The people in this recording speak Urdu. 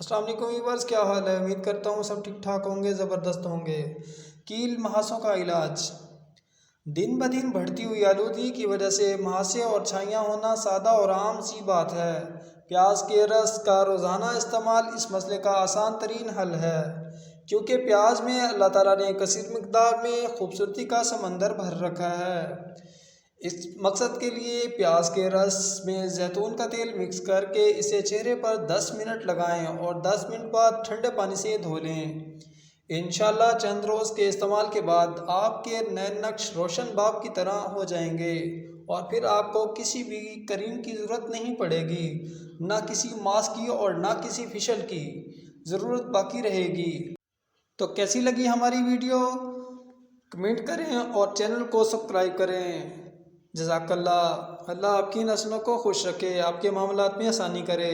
السلام علیکم ویورز، کیا حال ہے؟ امید کرتا ہوں سب ٹھیک ٹھاک ہوں گے، زبردست ہوں گے۔ کیل مہاسوں کا علاج۔ دن بدن بڑھتی ہوئی آلودگی کی وجہ سے مہاسے اور چھائیاں ہونا سادہ اور عام سی بات ہے۔ پیاز کے رس کا روزانہ استعمال اس مسئلے کا آسان ترین حل ہے، کیونکہ پیاز میں اللہ تعالیٰ نے کثیر مقدار میں خوبصورتی کا سمندر بھر رکھا ہے۔ اس مقصد کے لیے پیاز کے رس میں زیتون کا تیل مکس کر کے اسے چہرے پر 10 منٹ لگائیں اور 10 منٹ بعد ٹھنڈے پانی سے دھو لیں۔ انشاءاللہ چند روز کے استعمال کے بعد آپ کے نئے نقش روشن باپ کی طرح ہو جائیں گے، اور پھر آپ کو کسی بھی کریم کی ضرورت نہیں پڑے گی، نہ کسی ماسک کی اور نہ کسی فیشل کی ضرورت باقی رہے گی۔ تو کیسی لگی ہماری ویڈیو؟ کمنٹ کریں اور چینل کو سبسکرائب کریں۔ جزاک اللہ۔ اللہ آپ کی نسلوں کو خوش رکھے، آپ کے معاملات میں آسانی کرے۔